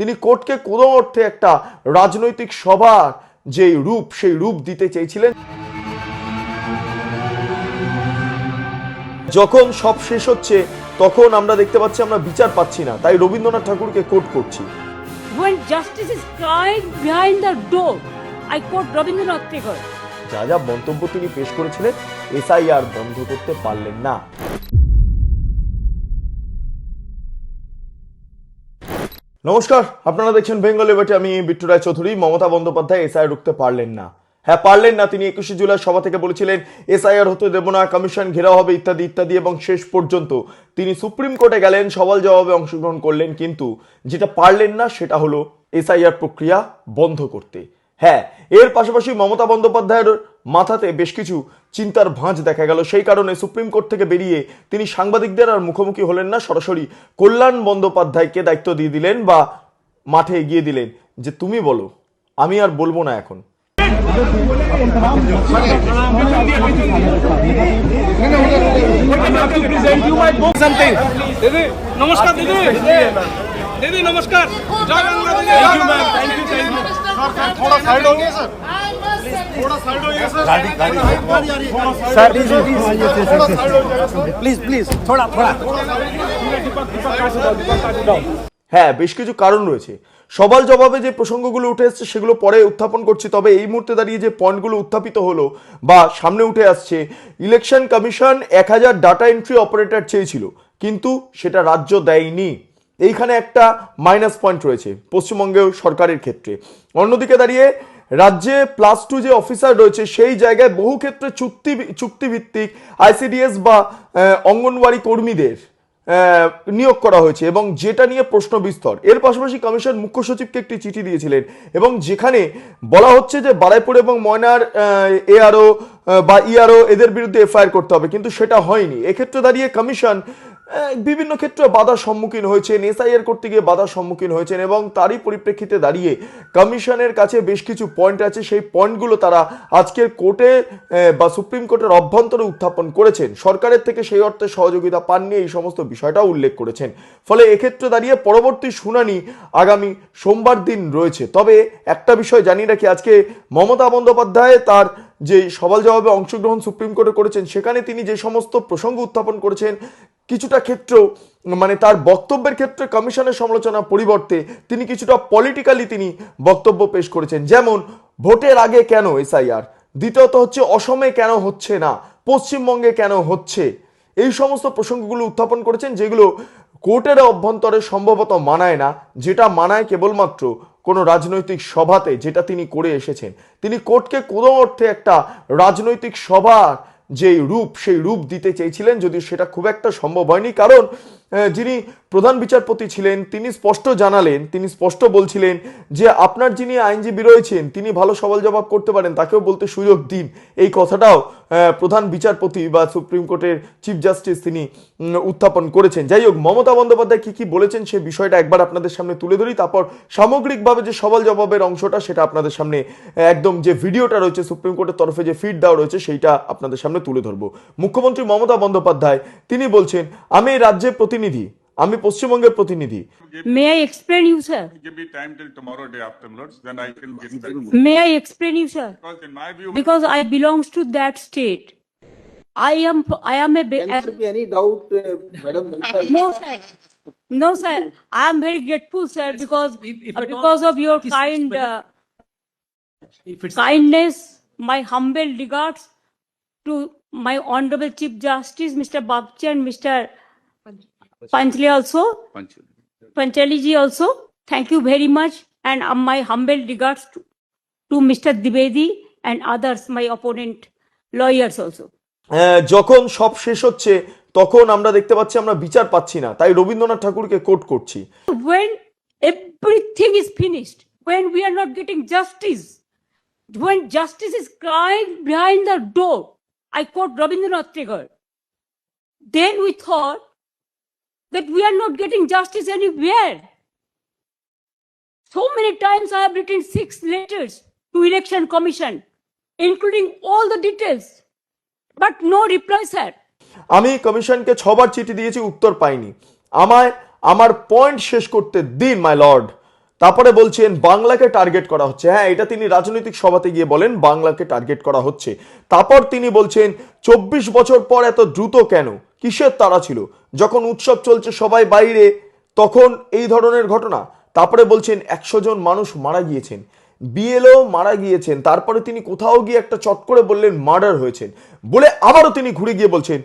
তিনি কোর্টকে কোনো অর্থে একটা রাজনৈতিক সভার যে রূপ সেই রূপ দিতে চেয়েছিলেন। যখন সব শেষ হচ্ছে তখন আমরা দেখতে পাচ্ছি আমরা বিচার পাচ্ছি না, তাই রবীন্দ্রনাথ ঠাকুরকে কোট করছি। When justice is crying behind the door, I quote Rabindranath Tagore. যা যা মন্তব্য তিনি পেশ করেছিলেন এসআইআর বন্ধ করতে পারলেন না। নমস্কার, আপনারা দেখছেন বেঙ্গল লিবার্টি, আমি বিট্টু রায় চৌধুরী। মমতা বন্দ্যোপাধ্যায় এসআইআর রুখতে পারলেন না। হ্যাঁ, পারলেন না। তিনি 21শে জুলাই সভা থেকে বলেছিলেন এসআইআর হতে দেব না, কমিশন ঘেরাও হবে ইত্যাদি ইত্যাদি, এবং শেষ পর্যন্ত তিনি সুপ্রিম কোর্টে গেলেন, সওয়াল জবাবে অংশগ্রহণ করলেন, কিন্তু যেটা পারলেন না সেটা হলো এসআইআর প্রক্রিয়া বন্ধ করতে। হ্যাঁ, এর পাশাপাশি মমতা বন্দ্যোপাধ্যায়ের মাথাতে বেশ কিছু চিন্তার ভাঁজ দেখা গেল। সেই কারণে সুপ্রিম কোর্ট থেকে বেরিয়ে তিনি সাংবাদিকদের আর মুখোমুখি হলেন না, সরাসরি কল্যাণ বন্দ্যোপাধ্যায়কে দায়িত্ব দিয়ে দিলেন বা মাঠে এগিয়ে দিলেন যে তুমি বলো, আমি আর বলবো না এখন। নমস্কার দিদি, দিদি নমস্কার। জয় বাংলা দিদি। थोड़ा साइड हो गया सर, थोड़ा साइड हो गया सर, प्लीज प्लीज थोड़ा थोड़ा। হ্যাঁ, বেশ কিছু কারণ রয়েছে। সওয়াল জবাবে যে প্রসঙ্গগুলো উঠে এসছে সেগুলো পরে উত্থাপন করছি, তবে এই মুহূর্তে দাঁড়িয়ে যে পয়েন্টগুলো উত্থাপিত হলো বা সামনে উঠে আসছে, election commission 1000 data entry operator চেয়েছিল, কিন্তু সেটা রাজ্য দেয়নি। এইখানে একটা মাইনাস পয়েন্ট রয়েছে পশ্চিমবঙ্গের সরকারের ক্ষেত্রে। অন্যদিকে দাঁড়িয়ে রাজ্যে +2 যে অফিসার রয়েছে সেই জায়গায় বহু ক্ষেত্রে চুক্তিভিত্তিক আইসিডিএস বা অঙ্গনওয়াড়ি কর্মীদের নিয়োগ করা হয়েছে, এবং যেটা নিয়ে প্রশ্ন বিস্তর। এর পাশাপাশি কমিশন মুখ্য সচিবকে একটি চিঠি দিয়েছিলেন, এবং যেখানে বলা হচ্ছে যে বারাইপুর এবং ময়নার এআরও বা ইআরও এদের বিরুদ্ধে এফআইআর করতে হবে, কিন্তু সেটা হয়নি। এক্ষেত্রে দাঁড়িয়ে কমিশন বিভিন্ন ক্ষেত্রে বাধার সম্মুখীন হয়েছেন, এসআইআর করতে গিয়ে বাধার সম্মুখীন হয়েছেন, এবং তারই পরিপ্রেক্ষিতে দাঁড়িয়ে কমিশনের কাছে বেশ কিছু পয়েন্ট আছে। সেই পয়েন্টগুলো তারা আজকের কোর্টে বা সুপ্রিম কোর্টের অভ্যন্তরে উত্থাপন করেছেন। সরকারের থেকে সেই অর্থে সহযোগিতা পাননি, এই সমস্ত বিষয়টাও উল্লেখ করেছেন। ফলে এক্ষেত্রে দাঁড়িয়ে পরবর্তী শুনানি আগামী সোমবার দিন রয়েছে। তবে একটা বিষয় জানিয়ে রাখি, আজকে মমতা বন্দ্যোপাধ্যায় তার যে সওয়াল জবাবে অংশগ্রহণ সুপ্রিম কোর্টে করেছেন, সেখানে তিনি যে সমস্ত প্রসঙ্গ উত্থাপন করেছেন, কিছুটা ক্ষেত্রেও মানে তার বক্তব্যের ক্ষেত্রে কমিশনের সমালোচনা পরিবর্তে তিনি কিছুটা পলিটিক্যালি তিনি বক্তব্য পেশ করেছেন। যেমন ভোটের আগে কেন এসআইআর, দ্বিতীয়ত হচ্ছে অসমে কেন হচ্ছে না, পশ্চিমবঙ্গে কেন হচ্ছে, এই সমস্ত প্রসঙ্গগুলো উত্থাপন করেছেন, যেগুলো কোর্টের অভ্যন্তরে সম্ভবত মানায় না। যেটা মানায় কেবলমাত্র কোনো রাজনৈতিক সভাতে, যেটা তিনি করে এসেছেন। তিনি কোর্টকে কোনো অর্থে একটা রাজনৈতিক সভার যে রূপ সেই রূপ দিতে চেয়েছিলেন, যদিও সেটা খুব একটা সম্ভব হয়নি। কারণ যিনি প্রধান বিচারপতি ছিলেন তিনি স্পষ্ট জানালেন, তিনি স্পষ্ট বলছিলেন যে আপনার যিনি আইনজীবী রয়েছেন তিনি ভালো সওয়াল জবাব করতে পারেন, তাকেও বলতে সুযোগ দিন। এই কথাটাও প্রধান বিচারপতি বা সুপ্রিম কোর্টের চিফ জাস্টিস তিনি উত্থাপন করেছেন। যাই হোক, মমতা বন্দ্যোপাধ্যায় কি কি বলেছেন সে বিষয়টা একবার আপনাদের সামনে তুলে ধরি, তারপর সামগ্রিকভাবে যে সওয়াল জবাবের অংশটা সেটা আপনাদের সামনে একদম যে ভিডিওটা রয়েছে সুপ্রিম কোর্টের তরফে যে ফিড দেওয়া রয়েছে সেইটা আপনাদের সামনে তুলে ধরবো। মুখ্যমন্ত্রী মমতা বন্দ্যোপাধ্যায় তিনি বলছেন, আমি এই রাজ্যের প্রতিনিধি, আমি পশ্চিমবঙ্গের প্রতিনিধি। May I explain you, sir? Give me time till tomorrow day afterwards, then I can get back. May I explain you, sir? Because in my view, Because I belongs to that state. I am a Can there be any doubt, Madam? no, sir. No, sir. I am very grateful, sir, because of your kindness. My humble regards to my Honorable Chief Justice, Mr. Bagchi and Mr. Panchali also. Panchali ji also. Thank you very much. And my humble regards to Mr. Dwivedi and others, my opponent lawyers also. যখন সব শেষ হচ্ছে তখন আমরা দেখতে পাচ্ছি আমরা বিচার পাচ্ছি না, তাই রবীন্দ্রনাথ ঠাকুরকে কোট করছি। When everything is finished, when we are not getting justice, when justice is crying behind the door, I quote Rabindranath Tagore, then we thought that we are not getting justice anywhere. So many times I have written 6 letters to Election Commission, including all the details, but no reply, sir. আমি কমিশনকে 6 বার চিঠি দিয়েছি, উত্তর পাইনি। আমার point শেষ করতে দিন মাই লর্ড। তারপরে বলছেন বাংলাকে টার্গেট করা হচ্ছে। হ্যাঁ, এটা তিনি রাজনৈতিক সভাতে গিয়ে বলেন বাংলাকে টার্গেট করা হচ্ছে। তারপর তিনি বলছেন 24 বছর পর এত দ্রুত কেন, কিসের তাড়া ছিল, যখন উৎসব চলছে সবাই বাইরে তখন এই ধরনের ঘটনা। তারপরে বলছেন 100 জন মানুষ মারা গিয়েছেন, বিএলও মারা গিয়েছেন। তারপরে তিনি কোথাও গিয়ে একটা চট করে বললেন মার্ডার হয়েছেন, বলে আবারও তিনি ঘুরে গিয়ে বলছেন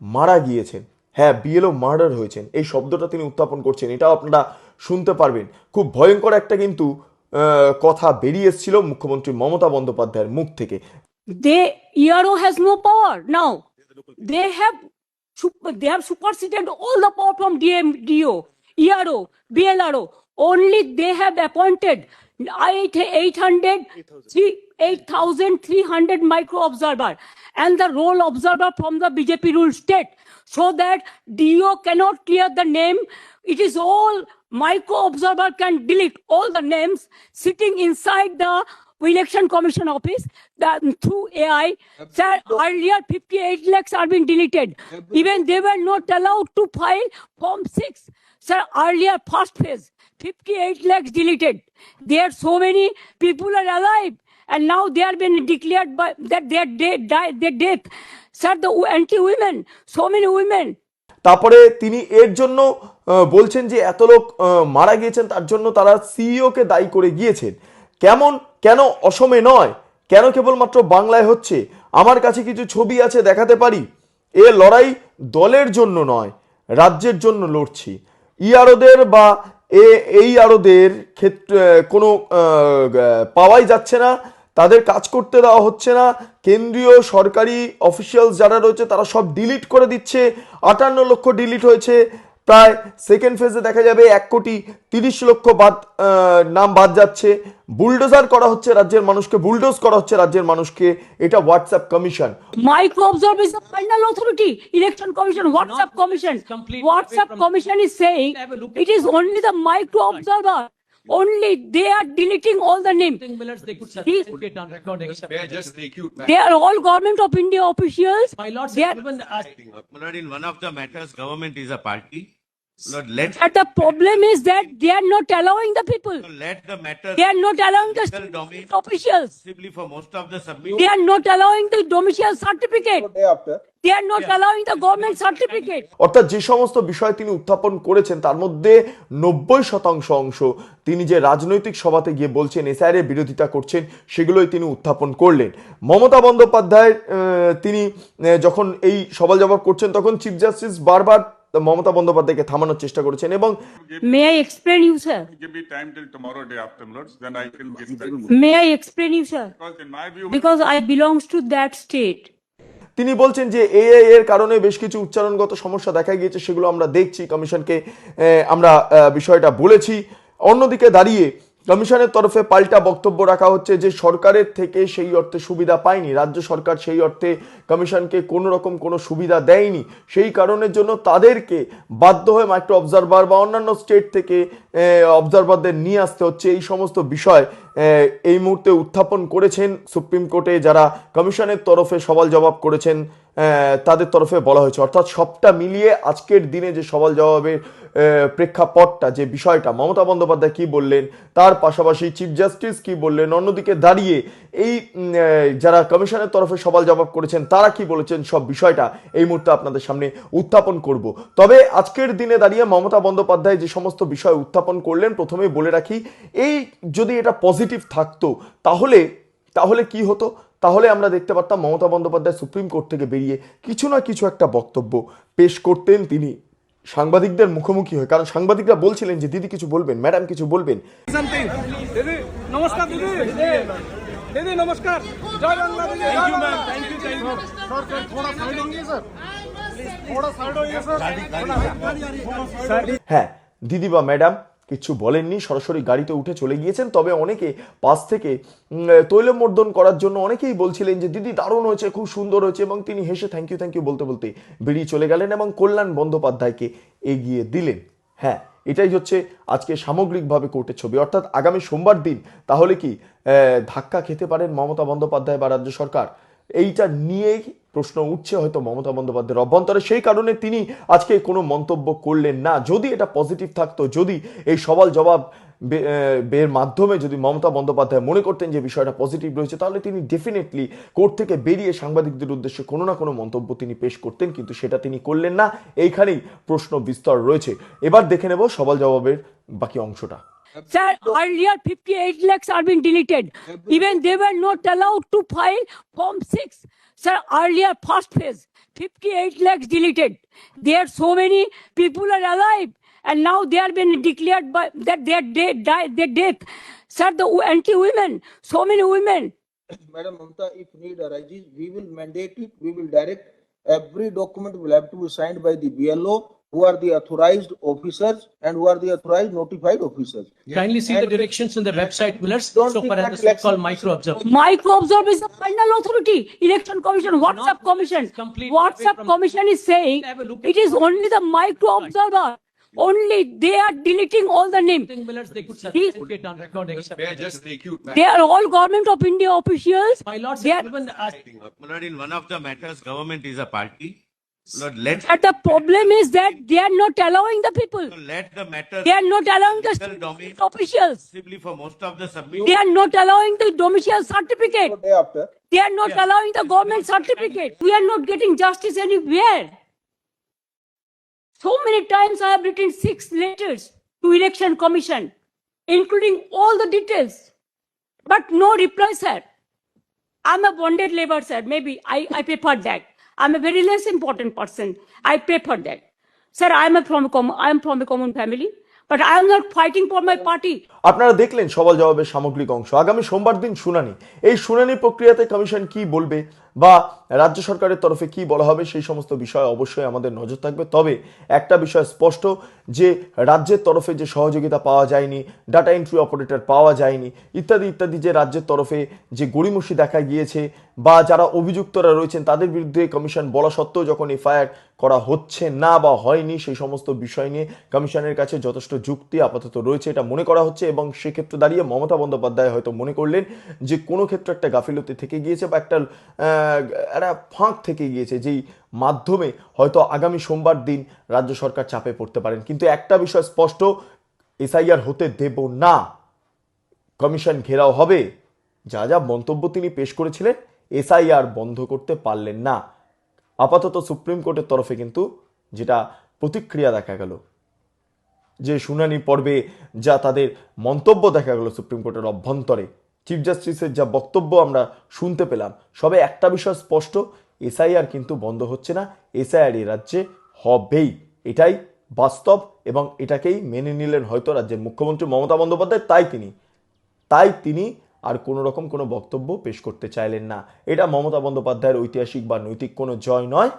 মারা গিয়েছেন। হ্যাঁ, বিএলও মার্ডার হয়েছেন, এই শব্দটা তিনি উত্থাপন করছেন। এটাও আপনারা শুনতে পারবেন। খুব ভয়ঙ্কর একটা কিন্তু কথা বেরিয়ে এসেছিল মুখ্যমন্ত্রী মমতা বন্দ্যোপাধ্যায়ের মুখ থেকে। ERO has no power now. They have superseded all the power from DO, ERO, BLRO. Only they have appointed 8,300 micro observer and the role observer from the BJP ruled state, so that DO cannot clear the name. It is all micro observer can delete all the names sitting inside the Election Commission office through AI. Sir, earlier 58 lakhs are being deleted. Even they were not allowed to file Form 6. Sir, earlier first phase, 58 lakhs deleted. There are so many people are alive, and now they are being declared by that they are their death. Sir, the anti-women, so many women. তারপরে তিনি এর জন্য বলছেন যে এত লোক মারা গিয়েছেন তার জন্য তারা সিইও কে দায়ী করে গিয়েছেন। কেন অসমে নয়, কেন কেবলমাত্র বাংলায় হচ্ছে? আমার কাছে কিছু ছবি আছে, দেখাতে পারি। এ লড়াই দলের জন্য নয়, রাজ্যের জন্য লড়ছি। ইআরওদের বা এই আরোদের ক্ষেত্রে কোনো পাওয়াই যাচ্ছে না, তাদের কাজ করতে দেওয়া হচ্ছে না। কেন্দ্রীয় সরকারি অফিসিয়ালস যারা রয়েছে তারা সব ডিলিট করে দিচ্ছে। 58 লক্ষ ডিলিট হয়েছে। প্রায় সেকেন্ড ফেজে দেখা যাবে 1,30,00,000 নাম বাদ যাচ্ছে। বুলডোজার করা হচ্ছে রাজ্যের মানুষকে, বুলডোজ করা হচ্ছে রাজ্যের মানুষকে। এটা WhatsApp commission. Micro observer is the final authority. Election Commission, WhatsApp Commission. WhatsApp Commission is saying it is only the micro observer. Only they are deleting all the names. They could These- certificate on record, etc. May I just take you back? They are all Government of India officials. My lord, They are, even My lord, in one of the matters, government is a party. Lord, let but the problem is that they are not allowing the people. the matter They are not allowing the legal domain officials. possibly for most of the submission. They are not allowing the domicile certificate. Day after. They are not allowing the government certificate. অর্থাৎ যে সমস্ত বিষয় তিনি উত্থাপন করেছেন তার মধ্যে 90% অংশ তিনি যে রাজনৈতিক সভাতে গিয়ে বলছেন এসআইআর এর বিরোধিতা করছেন, সেগুলোই তিনি উত্থাপন করলেন। মমতা বন্দ্যোপাধ্যায় তিনি যখন এই সওয়াল জবাব করছেন তখন চিফ জাস্টিস বারবার মমতা বন্দ্যোপাধ্যায়কে থামানোর চেষ্টা করেছেন এবং May I explain you, sir? Give me time till tomorrow day after, Lords, then I can get back. May I explain you, sir? Because in my view, Because I belongs to that state. তিনি বলছেন যে AI এর কারণে বেশ কিছু উচ্চারণগত সমস্যা দেখা গিয়েছে, সেগুলো আমরা দেখছি, কমিশনকে আমরা বিষয়টা বলেছি। অন্যদিকে দাঁড়িয়ে কমিশনের তরফে পাল্টা বক্তব্য রাখা হচ্ছে যে সরকারের থেকে সেই অর্থে সুবিধা পায়নি, রাজ্য সরকার সেই অর্থে কমিশনকে কোনো রকম কোনো সুবিধা দেয়নি, সেই কারণের জন্য তাদেরকে বাধ্য হয়ে মাইক্রো অবজারভার বা অন্যান্য স্টেট থেকে অবজারভারদের নিয়ে আসতে হচ্ছে। এই সমস্ত বিষয় এই মুহূর্তে উত্থাপন করেছেন সুপ্রিম কোর্টে যারা কমিশনের তরফে সওয়াল জবাব করেছেন তাদের তরফে বলা হয়েছে। অর্থাৎ সবটা মিলিয়ে আজকের দিনে যে সওয়াল জবাবের প্রেক্ষাপটটা, যে বিষয়টা, মমতা বন্দ্যোপাধ্যায় কি বললেন, তার পাশাপাশি চিফ জাস্টিস কি বললেন, অন্যদিকে দাঁড়িয়ে এই যারা কমিশনের তরফে সওয়াল জবাব করেছেন তারা কি বলেছেন, সব বিষয়টা এই মুহূর্তে আপনাদের সামনে উত্থাপন করব। তবে আজকের দিনে দাঁড়িয়ে মমতা বন্দ্যোপাধ্যায় যে সমস্ত বিষয় উত্থাপন করলেন, প্রথমেই বলে রাখি, এই যদি এটা পজিটিভ থাকতো তাহলে কি হতো? তাহলে আমরা দেখতে পারতাম মমতা বন্দ্যোপাধ্যায় সুপ্রিম কোর্ট থেকে বেরিয়ে কিছু না কিছু একটা বক্তব্য পেশ করতেন তিনি সাংবাদিকদের মুখোমুখি হয়ে। কারণ সাংবাদিকরা বলছিলেন যে দিদি কিছু বলবেন, ম্যাডাম কিছু বলবেন। Something. দিদি নমস্কার। দিদি নমস্কার। জয় বাংলা দিদি। Thank you ma'am. Thank you. Sir, थोड़ा साइड होंगे सर, थोड़ा साइड होइए सर। হ্যাঁ, দিদি বা ম্যাডাম কিছু বলেননি, সরাসরি গাড়িতে উঠে চলে গিয়েছেন। তবে অনেকে পাশ থেকে তৈলমর্দন করার জন্য অনেকেই বলছিলেন যে দিদি দারুণ হয়েছে, খুব সুন্দর হয়েছে, এবং তিনি হেসে থ্যাংক ইউ বলতে বলতে বেরিয়ে চলে গেলেন এবং কল্যাণ বন্দ্যোপাধ্যায়কে এগিয়ে দিলেন। হ্যাঁ, এটাই হচ্ছে আজকে সামগ্রিকভাবে কোর্টের ছবি। অর্থাৎ আগামী সোমবার দিন তাহলে কি ধাক্কা খেতে পারেন মমতা বন্দ্যোপাধ্যায় বা রাজ্য সরকার? এইটা নিয়েই প্রশ্ন উঠছে হয়তো মমতা বন্দ্যোপাধ্যায়ের অভ্যন্তরে। সেই কারণে তিনি আজকে কোনো মন্তব্য করলেন না। যদি এটা পজিটিভ থাকতো, যদি এই সওয়াল জবাব এর মাধ্যমে যদি মমতা বন্দ্যোপাধ্যায় মনে করতেন যে বিষয়টা পজিটিভ রয়েছে, তাহলে তিনি ডেফিনেটলি কোর্ট থেকে বেরিয়ে সাংবাদিকদের উদ্দেশ্যে কোনো না কোনো মন্তব্য তিনি পেশ করতেন, কিন্তু সেটা তিনি করলেন না। এইখানেই প্রশ্ন বিস্তর রয়েছে। এবার দেখে নেব সওয়াল জবাবের বাকি অংশটা। Sir, earlier 58 lakhs are being deleted. Even they were not allowed to file Form 6. Sir, earlier first phase, 58 lakhs deleted. There are so many people are alive, and now they are being declared by that they are their death. Sir, the anti-women, so many women. Madam Mamta, if need arises, we will mandate it, we will direct. Every document will have to be signed by the BLO, who are the authorized officers and who are the authorized notified officers. Kindly see the directions in the website, Millers, Don't so think far that as the so-called micro-observer. Micro-observe is the final authority. Election Commission, WhatsApp Commission. complete WhatsApp away from- Commission is saying Have a look at it is only the micro-observer. Only they are deleting all the names. Think, Millers, they could These- certificate on record, etc. They are all Government of India officials. My lords, They are, even My lord, in one of the matters, government is a party. Lord, let but the problem is that they are not allowing the people. the matter They are not allowing the legal domain officials. possibly for most of the They submission. are not allowing the domicile certificate. So day after, They are not allowing the government certificate. We are not getting justice anywhere. So many times I have written 6 letters to Election Commission, including all the details, but no reply, sir. I'm a bonded labor, sir. Maybe I prefer that. I'm a very less important person. I prefer that. Sir, I am from a common family, but I am not fighting for my party. আপনারা দেখলেন সওয়াল জবাবের সামগ্রিক অংশ। আগামী সোমবার দিন শুনানি। এই শুনানি প্রক্রিয়াতে কমিশন কি বলবে বা রাজ্য সরকারের তরফে কি বলা হবে, সেই সমস্ত বিষয়ে অবশ্যই আমাদের নজর থাকবে। তবে একটা বিষয় স্পষ্ট যে রাজ্যের তরফে যে সহযোগিতা পাওয়া যায়নি, ডাটা এন্ট্রি অপারেটর পাওয়া যায়নি, ইত্যাদি ইত্যাদি, যে রাজ্যের তরফে যে গড়িমসি দেখা গিয়েছে বা যারা অভিযুক্তরা রয়েছেন তাদের বিরুদ্ধে কমিশন বলা সত্ত্বেও যখন এফআইআর করা হচ্ছে না বা হয়নি, সেই সমস্ত বিষয় নিয়ে কমিশনের কাছে যথেষ্ট যুক্তি আপাতত রয়েছে এটা মনে করা হচ্ছে। এবং সেক্ষেত্রে দাঁড়িয়ে মমতা বন্দ্যোপাধ্যায় হয়তো মনে করলেন যে কোনো ক্ষেত্রে একটা গাফিলতি থেকে গিয়েছে বা একটা ফাঁক থেকে গিয়েছে, যেই মাধ্যমে হয়তো আগামী সোমবার দিন রাজ্য সরকার চাপে পড়তে পারেন। কিন্তু একটা বিষয় স্পষ্ট, এসআইআর হতে দেব না, কমিশন ঘেরাও হবে। যা যা মন্তব্য তিনি পেশ করেছিলেন, এসআইআর বন্ধ করতে পারলেন না। আপাতত সুপ্রিম কোর্টের তরফে কিন্তু যেটা প্রতিক্রিয়া দেখা গেল, যে শুনানি পর্বে যা তাদের মন্তব্য দেখা গেল সুপ্রিম কোর্টের অভ্যন্তরে, চিফ জাস্টিসের যা বক্তব্য আমরা শুনতে পেলাম, সবে একটা বিষয় স্পষ্ট, এসআইআর কিন্তু বন্ধ হচ্ছে না, এসআইআর এই রাজ্যে হবেই। এটাই বাস্তব এবং এটাকেই মেনে নিলেন হয়তো রাজ্যের মুখ্যমন্ত্রী মমতা বন্দ্যোপাধ্যায়। তাই তিনি আর কোনো রকম কোনো বক্তব্য পেশ করতে চাইলেন না। এটা মমতা বন্দ্যোপাধ্যায়ের ঐতিহাসিক বা নৈতিক কোনো জয় নয়,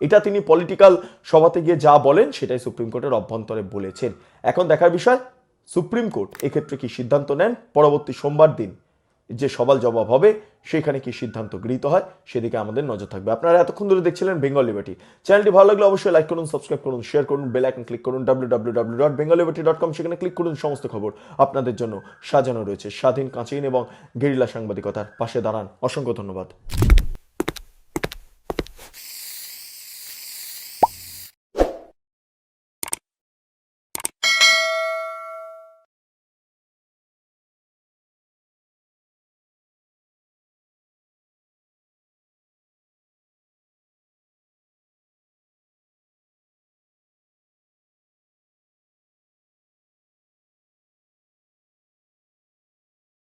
এটা তিনি পলিটিক্যাল সভাতে গিয়ে যা বলেন সেটাই সুপ্রিম কোর্টের অভ্যন্তরে বলেছেন। এখন দেখার বিষয় সুপ্রিম কোর্ট এক্ষেত্রে কি সিদ্ধান্ত নেন, পরবর্তী সোমবার দিন যে সওয়াল জবাব হবে সেখানে কি সিদ্ধান্ত গৃহীত হয় সেদিকে আমাদের নজর থাকবে। আপনারা এতক্ষণ ধরে দেখছিলেন বেঙ্গল লিবার্টি। চ্যানেলটি ভালো লাগলে অবশ্যই লাইক করুন, সাবস্ক্রাইব করুন, শেয়ার করুন, বেল আইকন ক্লিক করুন, www.bengalliberty.com, সেখানে ক্লিক করুন। সমস্ত খবর আপনাদের জন্য সাজানো রয়েছে। স্বাধীন, কাঁচিন এবং গেরিলা সাংবাদিকতার পাশে দাঁড়ান। অসংখ্য ধন্যবাদ।